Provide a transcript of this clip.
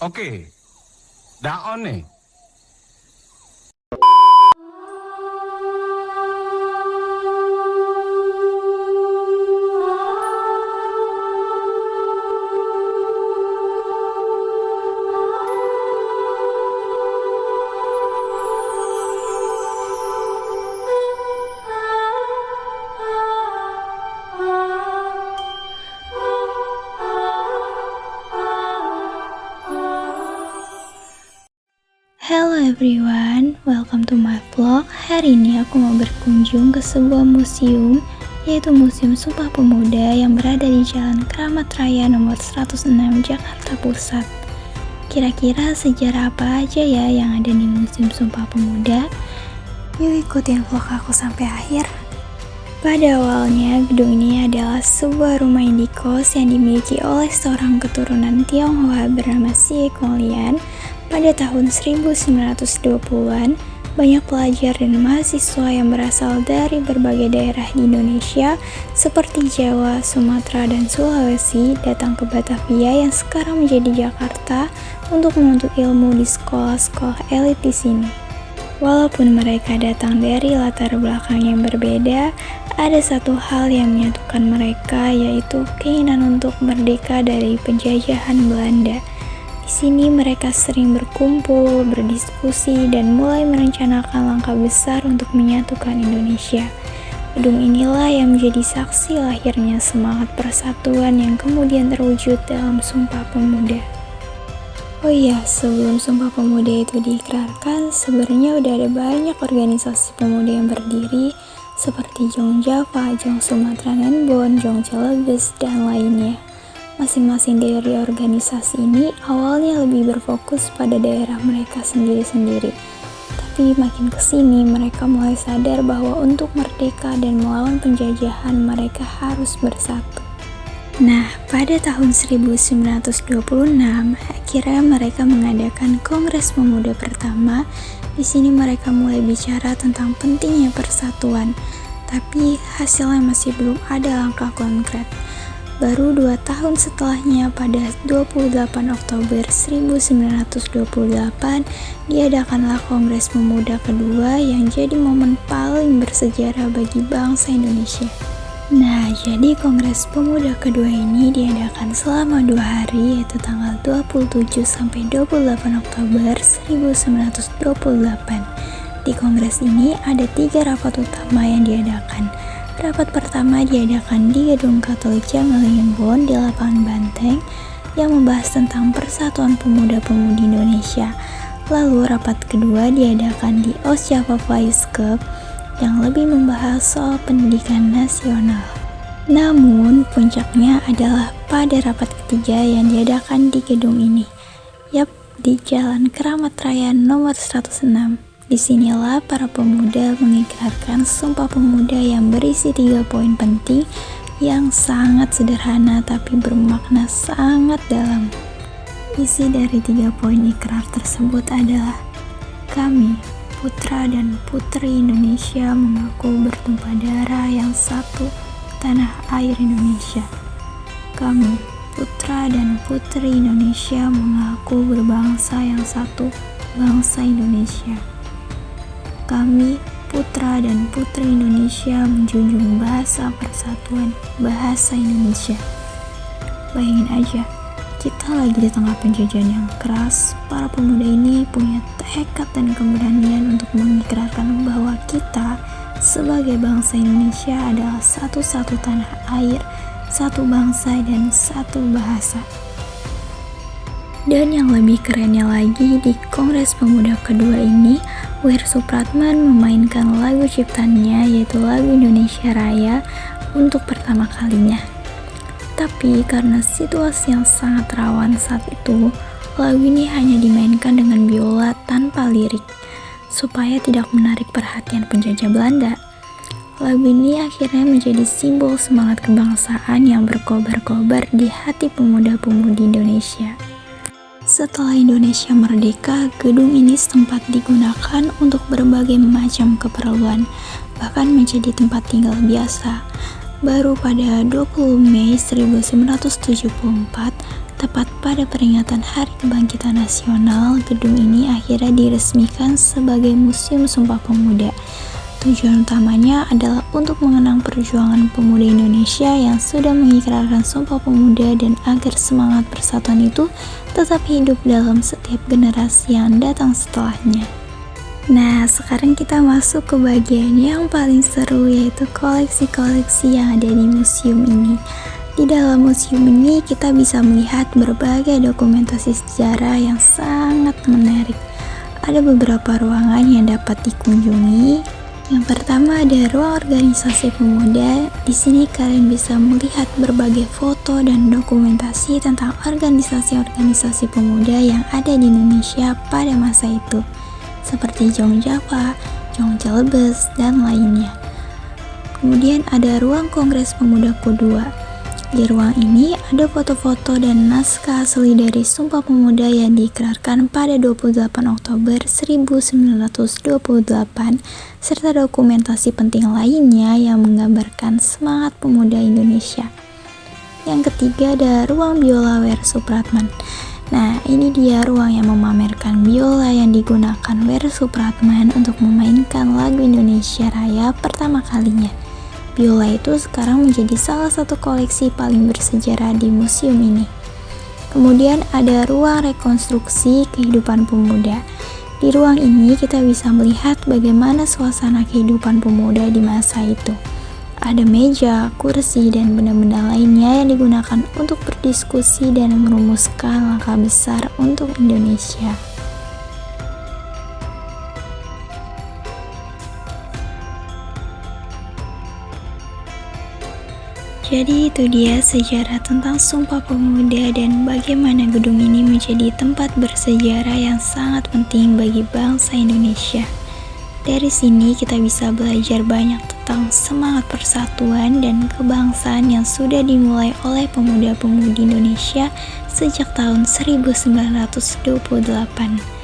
Okey. Dah on ni. Hello everyone, welcome to my vlog. Hari ini aku mau berkunjung ke sebuah museum, yaitu Museum Sumpah Pemuda yang berada di Jalan Kramat Raya nomor 106 Jakarta Pusat. Kira-kira sejarah apa aja ya yang ada di Museum Sumpah Pemuda? Yuk ikutin vlog aku sampai akhir. Pada awalnya, gedung ini adalah sebuah rumah indikos yang dimiliki oleh seorang keturunan Tionghoa bernama Xie Gonglian. Pada tahun 1920-an, banyak pelajar dan mahasiswa yang berasal dari berbagai daerah di Indonesia seperti Jawa, Sumatera, dan Sulawesi datang ke Batavia yang sekarang menjadi Jakarta untuk menuntut ilmu di sekolah-sekolah elit di sini. Walaupun mereka datang dari latar belakang yang berbeda, ada satu hal yang menyatukan mereka, yaitu keinginan untuk merdeka dari penjajahan Belanda. Di sini mereka sering berkumpul, berdiskusi, dan mulai merencanakan langkah besar untuk menyatukan Indonesia. Gedung inilah yang menjadi saksi lahirnya semangat persatuan yang kemudian terwujud dalam Sumpah Pemuda. Oh iya, sebelum Sumpah Pemuda itu diikrarkan, sebenarnya udah ada banyak organisasi pemuda yang berdiri, seperti Jong Java, Jong Sumatera Nenbon, Jong Celeges, dan lainnya. Masing-masing dari organisasi ini awalnya lebih berfokus pada daerah mereka sendiri-sendiri. Tapi makin kesini mereka mulai sadar bahwa untuk merdeka dan melawan penjajahan mereka harus bersatu. Nah, pada tahun 1926, akhirnya mereka mengadakan Kongres Pemuda pertama. Di sini mereka mulai bicara tentang pentingnya persatuan, tapi hasilnya masih belum ada langkah konkret. Baru 2 tahun setelahnya, pada 28 Oktober 1928, diadakanlah Kongres Pemuda kedua yang jadi momen paling bersejarah bagi bangsa Indonesia. Nah, jadi Kongres Pemuda kedua ini diadakan selama 2 hari, yaitu tanggal 27 sampai 28 Oktober 1928. Di Kongres ini ada 3 rapat utama yang diadakan. Rapat pertama diadakan di Gedung Katolik Jamalinggon di Lapangan Banteng yang membahas tentang persatuan pemuda-pemudi Indonesia. Lalu rapat kedua diadakan di Osjava Flyskep yang lebih membahas soal pendidikan nasional. Namun puncaknya adalah pada rapat ketiga yang diadakan di gedung ini. Yap, di Jalan Kramat Raya nomor 106. Disinilah para pemuda mengikrarkan Sumpah Pemuda yang berisi 3 poin penting yang sangat sederhana tapi bermakna sangat dalam. Isi dari 3 poin ikrar tersebut adalah: kami, putra dan putri Indonesia, mengaku bertumpah darah yang satu, tanah air Indonesia. Kami, putra dan putri Indonesia, mengaku berbangsa yang satu, bangsa Indonesia. Kami, putra dan putri Indonesia, menjunjung bahasa persatuan, bahasa Indonesia. Bayangin aja, kita lagi di tengah penjajahan yang keras. Para pemuda ini punya tekad dan keberanian untuk mengikrarkan bahwa kita sebagai bangsa Indonesia adalah satu-satu tanah air, satu bangsa dan satu bahasa. Dan yang lebih kerennya lagi, di Kongres Pemuda kedua ini, Wir Supratman memainkan lagu ciptaannya, yaitu lagu Indonesia Raya, untuk pertama kalinya. Tapi karena situasi yang sangat rawan saat itu, lagu ini hanya dimainkan dengan biola tanpa lirik, supaya tidak menarik perhatian penjajah Belanda. Lagu ini akhirnya menjadi simbol semangat kebangsaan yang berkobar-kobar di hati pemuda-pemudi Indonesia. Setelah Indonesia merdeka, gedung ini sempat digunakan untuk berbagai macam keperluan, bahkan menjadi tempat tinggal biasa. Baru pada 20 Mei 1974, Tepat pada peringatan Hari Kebangkitan Nasional, gedung ini akhirnya diresmikan sebagai Museum Sumpah Pemuda. Tujuan utamanya adalah untuk mengenang perjuangan pemuda Indonesia yang sudah mengikrarkan Sumpah Pemuda dan agar semangat persatuan itu tetap hidup dalam setiap generasi yang datang setelahnya. Nah, sekarang kita masuk ke bagian yang paling seru, yaitu koleksi-koleksi yang ada di museum ini. Di dalam museum ini kita bisa melihat berbagai dokumentasi sejarah yang sangat menarik. Ada beberapa ruangan yang dapat dikunjungi. Yang pertama ada ruang organisasi pemuda. Di sini kalian bisa melihat berbagai foto dan dokumentasi tentang organisasi-organisasi pemuda yang ada di Indonesia pada masa itu, seperti Jong Java, Jong Celebes, dan lainnya. Kemudian ada ruang Kongres Pemuda Kedua. Di ruang ini ada foto-foto dan naskah asli dari Sumpah Pemuda yang diikrarkan pada 28 Oktober 1928 serta dokumentasi penting lainnya yang menggambarkan semangat pemuda Indonesia. Yang ketiga ada ruang biola W.R. Supratman. Nah, ini dia ruang yang memamerkan biola yang digunakan W.R. Supratman untuk memainkan lagu Indonesia Raya pertama kalinya. Biola itu sekarang menjadi salah satu koleksi paling bersejarah di museum ini. Kemudian ada ruang rekonstruksi kehidupan pemuda. Di ruang ini kita bisa melihat bagaimana suasana kehidupan pemuda di masa itu. Ada meja, kursi, dan benda-benda lainnya yang digunakan untuk berdiskusi dan merumuskan langkah besar untuk Indonesia. Jadi itu dia sejarah tentang Sumpah Pemuda dan bagaimana gedung ini menjadi tempat bersejarah yang sangat penting bagi bangsa Indonesia. Dari sini kita bisa belajar banyak tentang semangat persatuan dan kebangsaan yang sudah dimulai oleh pemuda-pemudi Indonesia sejak tahun 1928.